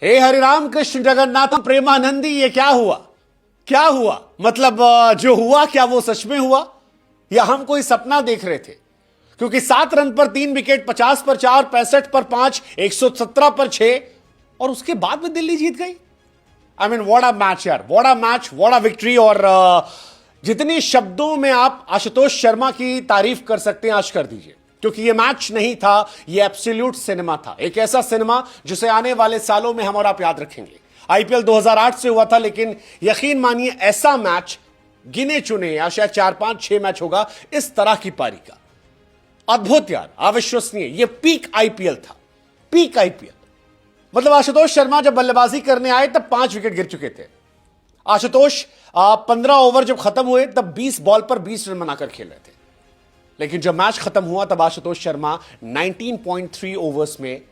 हे हरिराम कृष्ण जगन्नाथ प्रेमानंदी, ये क्या हुआ? क्या हुआ? मतलब जो हुआ क्या वो सच में हुआ या हम कोई सपना देख रहे थे? क्योंकि 7 रन पर 3 विकेट, 50 पर 4, 65 पर 5, 117 पर 6 और उसके बाद में दिल्ली जीत गई। I mean what a match यार, what a match, what a victory. और जितने शब्दों में आप आशुतोष शर्मा की तारीफ कर सकते हैं आज कर दीजिए, क्योंकि ये मैच नहीं था, ये एब्सोल्यूट सिनेमा था। एक ऐसा सिनेमा जिसे आने वाले सालों में हम और आप याद रखेंगे। आईपीएल 2008 से हुआ था, लेकिन यकीन मानिए ऐसा मैच गिने चुने या शायद 4, 5, 6 मैच होगा इस तरह की पारी का। अद्भुत यार, अविश्वसनीय। ये पीक आईपीएल था, पीक आईपीएल। मतलब आशुतोष शर्मा जब बल्लेबाजी करने आए तब 5 विकेट गिर चुके थे। आशुतोष 15 ओवर जब खत्म हुए तब 20 बॉल पर 20 रन बनाकर खेल रहे थे। लेकिन जब मैच खत्म हुआ तब आशुतोष शर्मा 19.3 ओवर्स में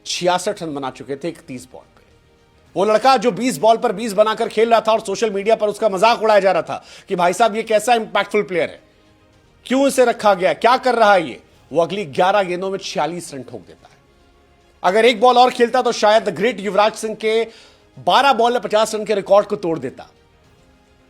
66 रन बना चुके थे 31 बॉल पे। वो लड़का जो 20 बॉल पर 20 बनाकर खेल रहा था और सोशल मीडिया पर उसका मजाक उड़ाया जा रहा था कि भाई साहब ये कैसा इंपैक्टफुल प्लेयर है, क्यों इसे रखा गया, क्या कर रहा है ये, वो अगली 11 गेंदों में 46 रन ठोक देता है। अगर एक बॉल और खेलता तो शायद द ग्रेट युवराज सिंह के 12 बॉल में 50 रन के रिकॉर्ड को तोड़ देता।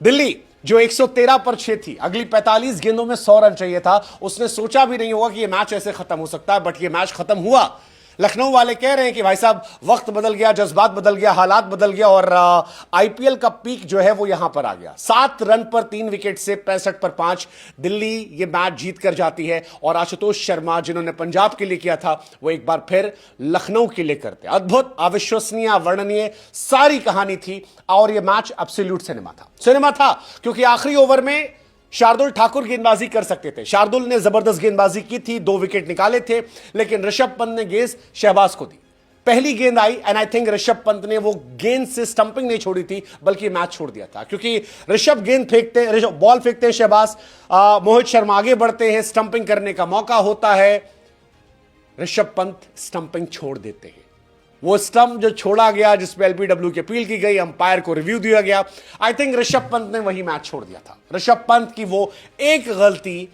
दिल्ली जो 113 पर 6 थी, अगली 45 गेंदों में 100 रन चाहिए था। उसने सोचा भी नहीं होगा कि यह मैच ऐसे खत्म हो सकता है, बट यह मैच खत्म हुआ। लखनऊ वाले कह रहे हैं कि भाई साहब वक्त बदल गया, जज्बात बदल गया, हालात बदल गया और आईपीएल का पीक जो है वो यहां पर आ गया। 7 रन पर 3 विकेट से 65 पर 5 दिल्ली ये मैच जीत कर जाती है। और आशुतोष शर्मा जिन्होंने पंजाब के लिए किया था वो एक बार फिर लखनऊ के लिए करते। अद्भुत, अविश्वसनीय, वर्णनीय सारी कहानी थी और यह मैच एब्सोल्यूट सिनेमा था क्योंकि आखिरी ओवर में शार्दुल ठाकुर गेंदबाजी कर सकते थे। शार्दुल ने जबरदस्त गेंदबाजी की थी, 2 विकेट निकाले थे, लेकिन ऋषभ पंत ने गेंद शहबाज को दी। पहली गेंद आई and I think Rishabh Pant ने वो गेंद से स्टंपिंग नहीं छोड़ी थी बल्कि मैच छोड़ दिया था, क्योंकि ऋषभ गेंद फेंकते, ऋषभ बॉल फेंकते हैं शहबाज, मोहित शर्मा आगे बढ़ते हैं, स्टंपिंग करने का मौका होता है, ऋषभ पंत स्टंपिंग छोड़ देते हैं। वो स्टंप जो छोड़ा गया जिसपे एलबीडब्ल्यू की अपील की गई, अंपायर को रिव्यू दिया गया, आई थिंक ऋषभ पंत ने वही मैच छोड़ दिया था। ऋषभ पंत की वो एक गलती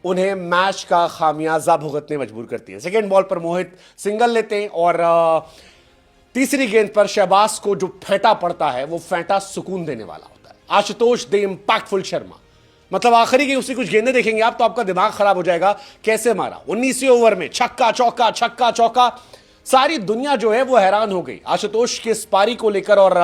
उन्हें मैच का खामियाजा भुगतने मजबूर करती है। सेकेंड बॉल पर मोहित सिंगल लेते हैं और तीसरी गेंद पर शहबाज को जो फेंटा पड़ता है वो फेंटा सुकून देने वाला होता है। आशुतोष द इंपैक्टफुल शर्मा, मतलब आखिरी की उसी कुछ गेंदें देखेंगे आप तो आपका दिमाग खराब हो जाएगा। कैसे मारा 19वें ओवर में, छक्का चौका, छक्का चौका, सारी दुनिया जो है वो हैरान हो गई आशुतोष के इस पारी को लेकर। और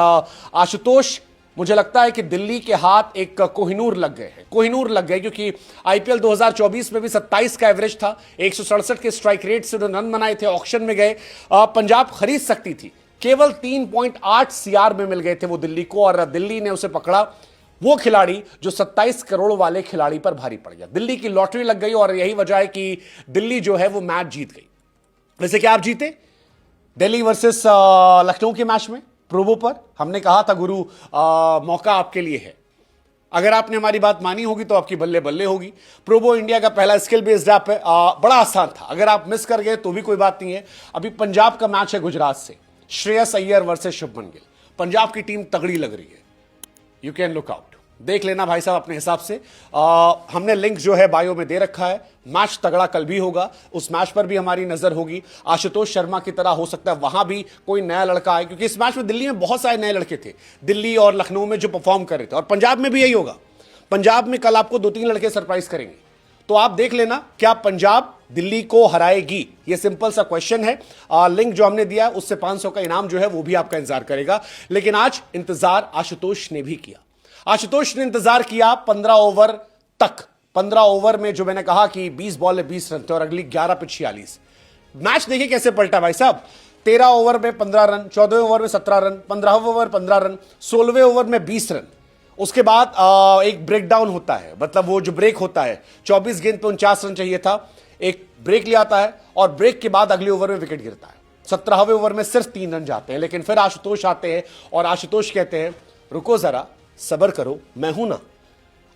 आशुतोष, मुझे लगता है कि दिल्ली के हाथ एक कोहिनूर लग गए हैं, कोहिनूर लग गए, क्योंकि आईपीएल 2024 में भी 27 का एवरेज था, 167 के स्ट्राइक रेट से उन्होंने रन बनाए थे, ऑक्शन में गए, पंजाब खरीद सकती थी, केवल 3.8 सीआर में मिल गए थे वो दिल्ली को और दिल्ली ने उसे पकड़ा। वो खिलाड़ी जो 27 करोड़ वाले खिलाड़ी पर भारी पड़ गया, दिल्ली की लॉटरी लग गई और यही वजह है कि दिल्ली जो है वो मैच जीत गई। वैसे क्या आप जीते दिल्ली वर्सेस लखनऊ के मैच में प्रोबो पर? हमने कहा था गुरु मौका आपके लिए है, अगर आपने हमारी बात मानी होगी तो आपकी बल्ले बल्ले होगी। प्रोबो इंडिया का पहला स्किल बेस्ड ऐप है, बड़ा आसान था, अगर आप मिस कर गए तो भी कोई बात नहीं है। अभी पंजाब का मैच है गुजरात से, श्रेयस अय्यर वर्सेस शुभमन गिल। पंजाब की टीम तगड़ी लग रही है, यू कैन लुक आउट, देख लेना भाई साहब अपने हिसाब से। हमने लिंक जो है बायो में दे रखा है। मैच तगड़ा कल भी होगा, उस मैच पर भी हमारी नजर होगी। आशुतोष शर्मा की तरह हो सकता है वहां भी कोई नया लड़का आए, क्योंकि इस मैच में दिल्ली में बहुत सारे नए लड़के थे, दिल्ली और लखनऊ में जो परफॉर्म कर रहे थे, और पंजाब में भी यही होगा। पंजाब में कल आपको 2-3 लड़के सरप्राइज करेंगे, तो आप देख लेना क्या पंजाब दिल्ली को हराएगी, ये सिंपल सा क्वेश्चन है। लिंक जो हमने दिया उससे 500 का इनाम जो है वो भी आपका इंतजार करेगा। लेकिन आज इंतजार आशुतोष ने भी किया, आशुतोष ने इंतजार किया 15 ओवर तक। 15 ओवर में जो मैंने कहा कि 20 बॉल में 20 रन थे और अगली 11 पे 46। मैच देखिए कैसे पलटा भाई साहब। 13 ओवर में 15 रन, 14वें ओवर में 17 रन, 15वें ओवर 15 रन, 16वें ओवर में 20 रन। उसके बाद एक ब्रेक डाउन होता है, मतलब वो जो ब्रेक होता है, 24 गेंद पे 49 रन चाहिए था, एक ब्रेक लिया आता है और ब्रेक के बाद अगले ओवर में विकेट गिरता है। 17वें ओवर में सिर्फ 3 रन जाते हैं, लेकिन फिर आशुतोष आते हैं और आशुतोष कहते हैं रुको जरा, सबर करो, मैं हूं ना।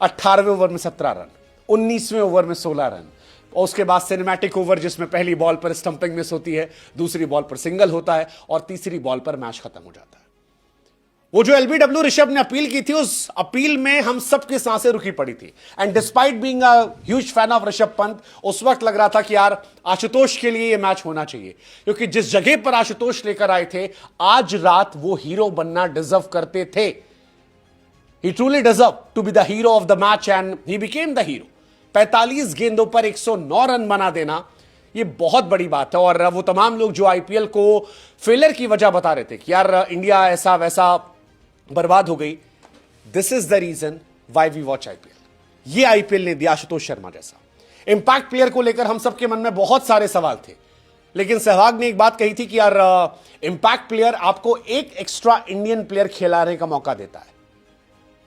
18वें ओवर में 17 रन, 19वें ओवर में 16 रन, और उसके बाद सिनेमैटिक ओवर जिसमें पहली बॉल पर स्टंपिंग मिस होती है, दूसरी बॉल पर सिंगल होता है और तीसरी बॉल पर मैच खत्म हो जाता है। वो जो एलबीडब्ल्यू ऋषभ ने अपील की थी, उस अपील में हम सबकी सांसें रुकी पड़ी थी। And despite being a huge fan of Rishabh Pant, उस वक्त लग रहा था कि यार आशुतोष के लिए यह मैच होना चाहिए, क्योंकि जिस जगह पर आशुतोष लेकर आए थे, आज रात वो हीरो बनना डिजर्व करते थे। He truly deserve to be the hero of the match and he became the hero. 45 गेंदों पर 109 रन बना देना, ये बहुत बड़ी बात है। और वो तमाम लोग जो आईपीएल को फेलियर की वजह बता रहे थे कि यार इंडिया ऐसा वैसा बर्बाद हो गई, this is the reason why we watch IPL. ये आईपीएल ने दिया आशुतोष शर्मा जैसा इंपैक्ट प्लेयर को लेकर हम सबके मन में बहुत सारे सवाल थे, लेकिन सहवाग ने एक बात कही थी कि यार इंपैक्ट प्लेयर आपको एक एक्स्ट्रा इंडियन प्लेयर खिलाने का मौका देता है।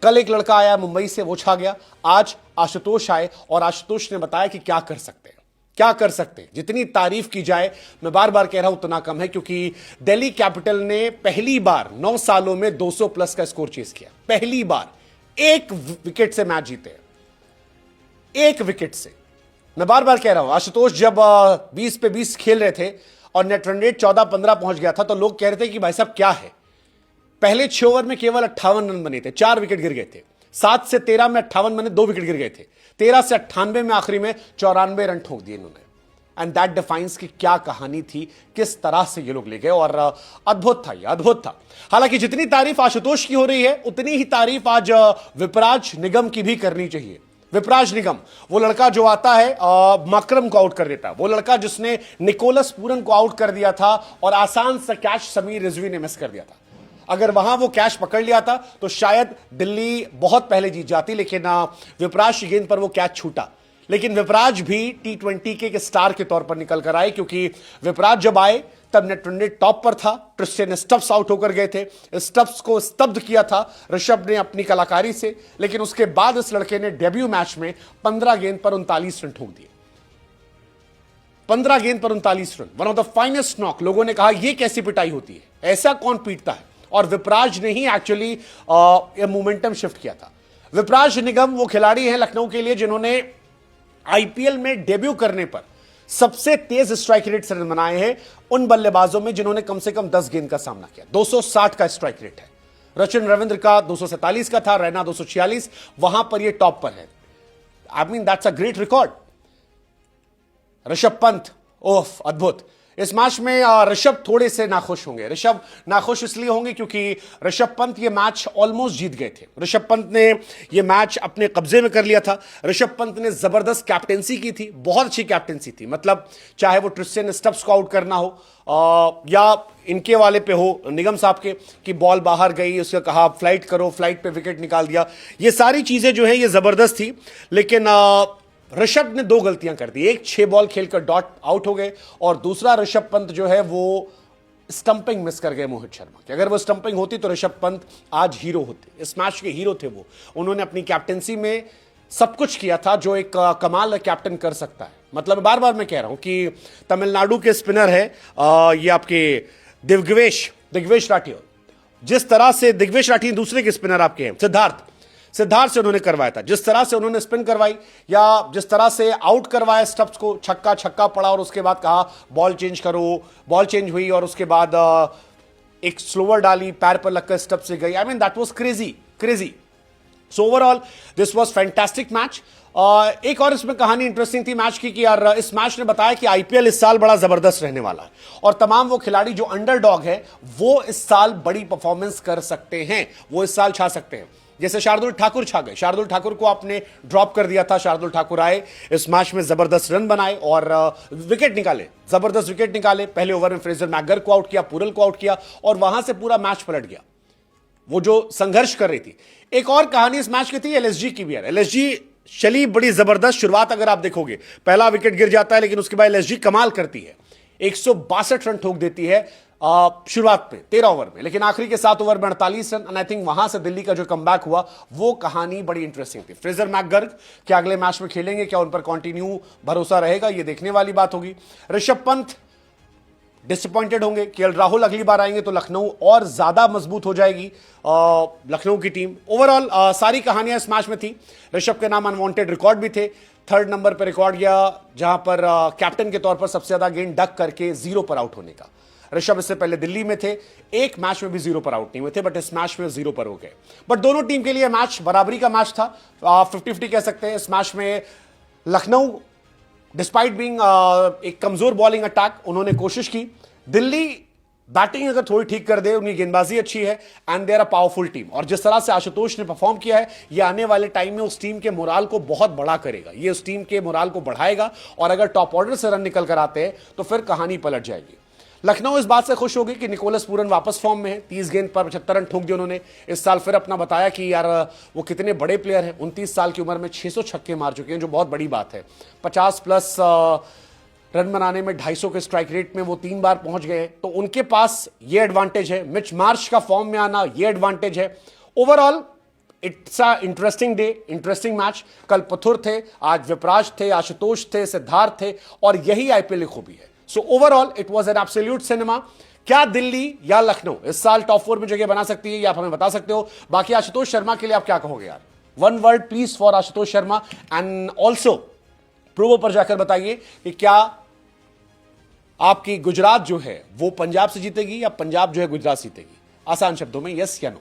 कल एक लड़का आया मुंबई से, वो छा गया। आज आशुतोष आए और आशुतोष ने बताया कि क्या कर सकते हैं, क्या कर सकते हैं। जितनी तारीफ की जाए, मैं बार बार कह रहा हूं, उतना कम है, क्योंकि दिल्ली कैपिटल ने पहली बार 9 सालों में 200 प्लस का स्कोर चेस किया। पहली बार एक विकेट से मैच जीते, एक विकेट से। मैं बार बार कह रहा हूं, आशुतोष जब 20 पे 20 खेल रहे थे और नेट रन रेट 14-15 पहुंच गया था, तो लोग कह रहे थे कि भाई साहब क्या है। पहले 6 ओवर में केवल 58 रन बने थे, 4 विकेट गिर गए थे। 7 से 13 में 58 बने, 2 विकेट गिर गए थे। 13 से 98 में आखिरी में 94 रन ठोक दिए इन्होंने। एंड दैट डिफाइंस की क्या कहानी थी, किस तरह से ये लोग ले गए, और अद्भुत था, ये अद्भुत था। हालांकि जितनी तारीफ आशुतोष की हो रही है, उतनी ही तारीफ आज विपराज निगम की भी करनी चाहिए। विपराज निगम, वो लड़का जो आता है मकरम को आउट कर देता है, वो लड़का जिसने निकोलस पूरन को आउट कर दिया था और आसान सा कैच समीर रिजवी ने मिस कर दिया था। अगर वहां वो कैच पकड़ लिया था तो शायद दिल्ली बहुत पहले जीत जाती, लेकिन विपराज की गेंद पर वो कैच छूटा। लेकिन विपराज भी T20 के स्टार के तौर पर निकल कर आए, क्योंकि विपराज जब आए तब नेट रन रेट टॉप पर था। ट्रिस्टियन स्टब्स आउट होकर गए थे, स्टब्स को स्तब्ध किया था ऋषभ ने अपनी कलाकारी से। लेकिन उसके बाद इस लड़के ने डेब्यू मैच में 15 गेंद पर 39 रन ठोक दिए। 15 गेंद पर 39 run, one of the finest knock. लोगों ने कहा यह कैसी पिटाई होती है, ऐसा कौन पीटता है, और विपराज ने ही एक्चुअली ये मोमेंटम शिफ्ट किया था। विपराज निगम वो खिलाड़ी हैं लखनऊ के लिए जिन्होंने आईपीएल में डेब्यू करने पर सबसे तेज स्ट्राइक रेट से रन बनाए हैं उन बल्लेबाजों में जिन्होंने कम से कम 10 गेंद का सामना किया। 260 का स्ट्राइक रेट है। रचिन रविंद्र का 247 का था, रैना 246, वहां पर ये टॉप पर है। I mean that's a great record. Rishabh Pant, ओफ अद्भुत। इस मैच में ऋषभ थोड़े से नाखुश होंगे। ऋषभ नाखुश इसलिए होंगे क्योंकि ऋषभ पंत ये मैच ऑलमोस्ट जीत गए थे। ऋषभ पंत ने ये मैच अपने कब्जे में कर लिया था। ऋषभ पंत ने जबरदस्त कैप्टेंसी की थी, बहुत अच्छी कैप्टेंसी थी। मतलब चाहे वो ट्रिस्टियन स्टब्स को आउट करना हो या इनके वाले पे हो, निगम साहब के, कि बॉल बाहर गई, उसका कहा फ्लाइट करो, फ्लाइट पे विकेट निकाल दिया। ये सारी चीजें जो है ये जबरदस्त थी। लेकिन ऋषभ ने 2 गलतियां कर दी। एक 6 बॉल खेलकर डॉट आउट हो गए, और दूसरा ऋषभ पंत जो है वो स्टंपिंग मिस कर गए मोहित शर्मा की। अगर वो स्टंपिंग होती तो ऋषभ पंत आज हीरो होते, इस मैच के हीरो थे वो। उन्होंने अपनी कैप्टेंसी में सब कुछ किया था जो एक कमाल कैप्टन कर सकता है। मतलब बार बार मैं कह रहा हूं कि तमिलनाडु के स्पिनर है ये आपके दिग्वेश राठी। जिस तरह से दिग्वेश राठी दूसरे के स्पिनर आपके हैं सिद्धार्थ से उन्होंने करवाया था, जिस तरह से उन्होंने स्पिन करवाई या जिस तरह से आउट करवाया स्टब्स को, छक्का पड़ा और उसके बाद कहा बॉल चेंज करो, बॉल चेंज हुई और उसके बाद एक स्लोअर डाली, पैर पर लगकर स्टब्स से गई। I mean that was crazy. So overall this was fantastic match. एक और इसमें कहानी इंटरेस्टिंग थी मैच की कि यार इस मैच ने बताया कि आईपीएल इस साल बड़ा जबरदस्त रहने वाला है, और तमाम वो खिलाड़ी जो अंडरडॉग है वो इस साल बड़ी परफॉर्मेंस कर सकते हैं, वो इस साल छा सकते हैं। जैसे शार्दुल ठाकुर छा गए। शार्दुल ठाकुर को आपने ड्रॉप कर दिया था, शार्दुल ठाकुर आए, इस मैच में जबरदस्त रन बनाए और विकेट निकाले, जबरदस्त विकेट निकाले। पहले ओवर में फ्रेजर मैगर को आउट किया, पुरल को आउट किया, और वहां से पूरा मैच पलट गया, वो जो संघर्ष कर रही थी। एक और कहानी इस मैच की थी एलएसजी की भी है। एलएसजी चली बड़ी जबरदस्त शुरुआत, अगर आप देखोगे पहला विकेट गिर जाता है, लेकिन उसके बाद एलएसजी कमाल करती है, 162 रन ठोक देती है शुरुआत में 13 ओवर में, लेकिन आखिरी के 7 ओवर में 48 रन। एंड आई थिंक वहां से दिल्ली का जो कमबैक हुआ वो कहानी बड़ी इंटरेस्टिंग थी। फ्रेजर मैकगर्ग क्या अगले मैच में खेलेंगे, क्या उन पर कंटिन्यू भरोसा रहेगा, ये देखने वाली बात होगी। ऋषभ पंत डिसअपॉइंटेड होंगे। केएल राहुल अगली बार आएंगे तो लखनऊ और ज्यादा मजबूत हो जाएगी, लखनऊ की टीम। ओवरऑल सारी कहानियां इस मैच में थी। ऋषभ के नाम अनवांटेड रिकॉर्ड भी थे। 3rd नंबर पर रिकॉर्ड गया जहां पर कैप्टन के तौर पर सबसे ज्यादा गेंद डक करके 0 पर आउट होने का। ऋषभ इससे पहले दिल्ली में थे, एक मैच में भी 0 पर आउट नहीं हुए थे, बट इस मैच में 0 पर हो गए। बट दोनों टीम के लिए मैच बराबरी का मैच था, 50-50 कह सकते हैं। इस मैच में लखनऊ डिस्पाइट बीइंग एक कमजोर बॉलिंग अटैक, उन्होंने कोशिश की। दिल्ली बैटिंग अगर थोड़ी ठीक कर दे, उनकी गेंदबाजी अच्छी है and they are a powerful team. और जिस तरह से आशुतोष ने परफॉर्म किया है, ये आने वाले टाइम में उस टीम के मोराल को बहुत बड़ा करेगा, ये उस टीम के मोराल को बढ़ाएगा। और अगर टॉप ऑर्डर से रन निकल कर आते हैं तो फिर कहानी पलट जाएगी। लखनऊ इस बात से खुश होगी कि निकोलस पूरन वापस फॉर्म में है, 30 गेंद पर 75 रन ठोक दिए उन्होंने। इस साल फिर अपना बताया कि यार वो कितने बड़े प्लेयर हैं, 29 साल की उम्र में 600 छक्के मार चुके हैं, जो बहुत बड़ी बात है। 50 प्लस रन बनाने में 250 के स्ट्राइक रेट में वो 3 बार पहुंच गए, तो उनके पास ये एडवांटेज है। मिच मार्श का फॉर्म में आना ये एडवांटेज है। Overall it's a interesting day, interesting match. कल पथुर थे, आज विपराज थे, आशुतोष थे, सिद्धार्थ थे, और यही आईपीएल की खूबी है। So overall it was an absolute cinema. क्या दिल्ली या लखनऊ इस साल टॉप 4 में जगह बना सकती है, ये आप हमें बता सकते हो। बाकी आशुतोष शर्मा के लिए आप क्या कहोगे यार? One word please for Ashutosh Sharma, and also प्रोवो पर जाकर बताइए कि क्या आपकी गुजरात जो है वो पंजाब से जीतेगी या पंजाब जो है गुजरात जीतेगी? आसान शब्दों में यस या नो।